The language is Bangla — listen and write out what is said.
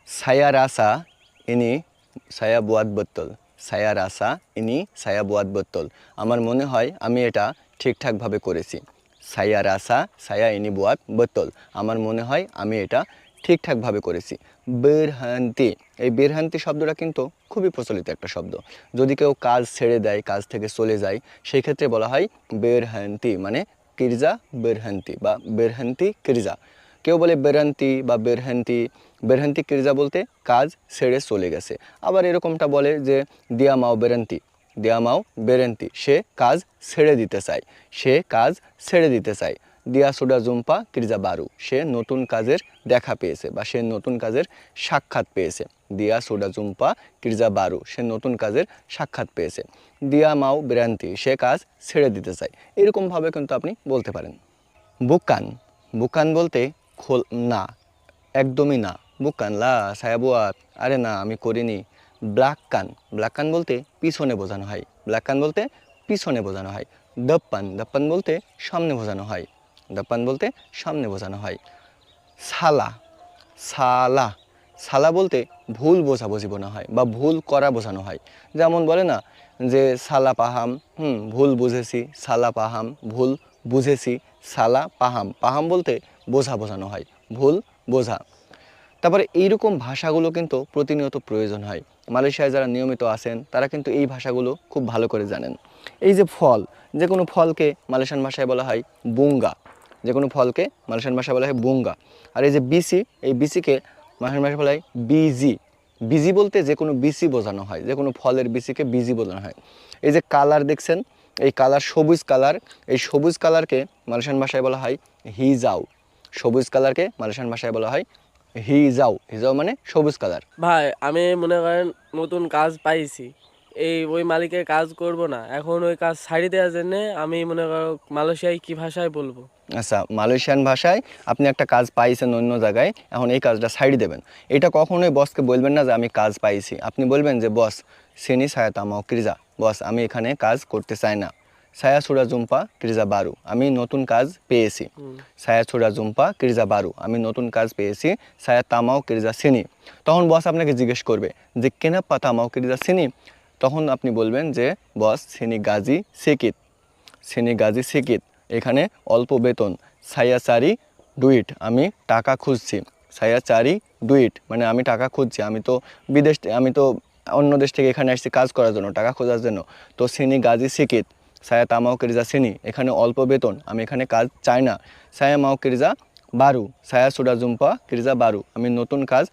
Saya rasa ini saya buat betul. Saya rasa ini saya buat betul. আমার মনে হয় আমি এটা ঠিকঠাকভাবে করেছি। Saya rasa saya ini buat betul. আমার মনে হয় আমি এটা ঠিকঠাকভাবে করেছি। berhenti, এই berhenti শব্দটা কিন্তু খুবই প্রচলিত একটা শব্দ। যদি কেউ কাজ ছেড়ে দেয়, কাজ থেকে চলে যায়, সেই ক্ষেত্রে বলা হয় berhenti, মানে কিরজা berhenti বা berhenti কিরজা। কেউ বলে বেরান্তি বা বেরহান্তি। বেরহান্তি ক্রিজা বলতে কাজ ছেড়ে চলে গেছে। আবার এরকমটা বলে যে দিয়া মাও বেরান্তি, দিয়া মাও বেরেন্তি, সে কাজ ছেড়ে দিতে চায়, সে কাজ ছেড়ে দিতে চায়। দিয়া সুডা জুম্পা ক্রিজা বারু, সে নতুন কাজের দেখা পেয়েছে বা সে নতুন কাজের সাক্ষাৎ পেয়েছে। দিয়া সুডা জুম্পা ক্রিজা বারু, সে নতুন কাজের সাক্ষাৎ পেয়েছে। দিয়া মাও বেরান্তি, সে কাজ ছেড়ে দিতে চায়। এরকমভাবে কিন্তু আপনি বলতে পারেন। বুকান, বুকান বলতে খোল না, একদমই না। বুকান লা সায়া বুয়াত, আরে না আমি করিনি। ব্লাক্কান, ব্লাক্কান বলতে পিছনে বোঝানো হয়, ব্লাক্কান বলতে পিছনে বোঝানো হয়। দপ্পান, দপ্পান বলতে সামনে বোঝানো হয়, দপ্পান বলতে সামনে বোঝানো হয়। সালা, সালা, সালা বলতে ভুল বোঝাবুঝি বোঝানো হয় বা ভুল করা বোঝানো হয়। যেমন বলে না যে সালা পাহাম, ভুল বুঝেছি, সালা পাহাম ভুল বুঝেছি, সালা পাহাম, পাহাম বলতে বোঝা বোঝানো হয়, ভুল বোঝা। তারপরে এইরকম ভাষাগুলো কিন্তু প্রতিনিয়ত প্রয়োজন হয়। মালয়েশিয়ায় যারা নিয়মিত আছেন তারা কিন্তু এই ভাষাগুলো খুব ভালো করে জানেন। এই যে ফল, যে কোনো ফলকে মালয়েশিয়ান ভাষায় বলা হয় বুঙ্গা, যে কোনো ফলকে মালয়েশিয়ান ভাষায় বলা হয় বুঙ্গা। আর এই যে বিসি, এই বিসিকে মালয়েশিয়ান ভাষায় বলা হয় বিজি। বিজি বলতে যে কোনো বিসি বোঝানো হয়, যে কোনো ফলের বিসিকে বিজি বোঝানো হয়। এই যে কালার দেখছেন, এই কালার সবুজ কালার, এই সবুজ কালারকে মালয়েশিয়ান ভাষায় বলা হয় হিজাও। সবুজ কালারকে মালয়েশিয়ান ভাষায় বলা হয় হিজাও। হিজাও মানে সবুজ কালার। ভাই আমি মনে করেন নতুন কাজ পাইছি, ওই মালিকের কাজ করব না, এখন ওই কাজ ছাড়ি দেওয়ার জন্যে আমি মনে করো মালয়েশিয়ায় কি ভাষায় বলবো? আচ্ছা, মালয়েশিয়ান ভাষায় আপনি একটা কাজ পাইছেন অন্য জায়গায়, এখন এই কাজটা সাইড দেবেন। এটা কখনোই বসকে বলবেন না যে আমি কাজ পাইছি। আপনি বলবেন যে বস সেনি সায়াতামাও ক্রিজা, বস আমি এখানে কাজ করতে চাই না। সায়া সুরা জুম্পা ক্রিজা বারু, আমি নতুন কাজ পেয়েছি। সায়া সুরা জুম্পা ক্রিজা বারু, আমি নতুন কাজ পেয়েছি। সায়া তামাও ক্রিজা সিনি, তখন বস আপনাকে জিজ্ঞেস করবে যে কেনা পাতামাও ক্রিজা সিনি, তখন আপনি বলবেন যে বস সিনি গাজী সেকিত, সিনি গাজী সেকিত, এখানে অল্প বেতন। সায়া চারি ডুইট, আমি টাকা খুঁজছি। সায়া চারি ডুইট মানে আমি টাকা খুঁজছি, আমি তো অন্য দেশ থেকে এখানে আসছি কাজ করার জন্য, টাকা খোঁজার জন্য। তো সিনি গাজী সিকিত, সায়া তামাও কেরিজা সিনি, এখানে অল্প বেতন, আমি এখানে কাজ চাই না। সায়া মাও কেরিজা বারু, সায়া সুডা জুম্পা কেরিজা বারু, আমি নতুন কাজ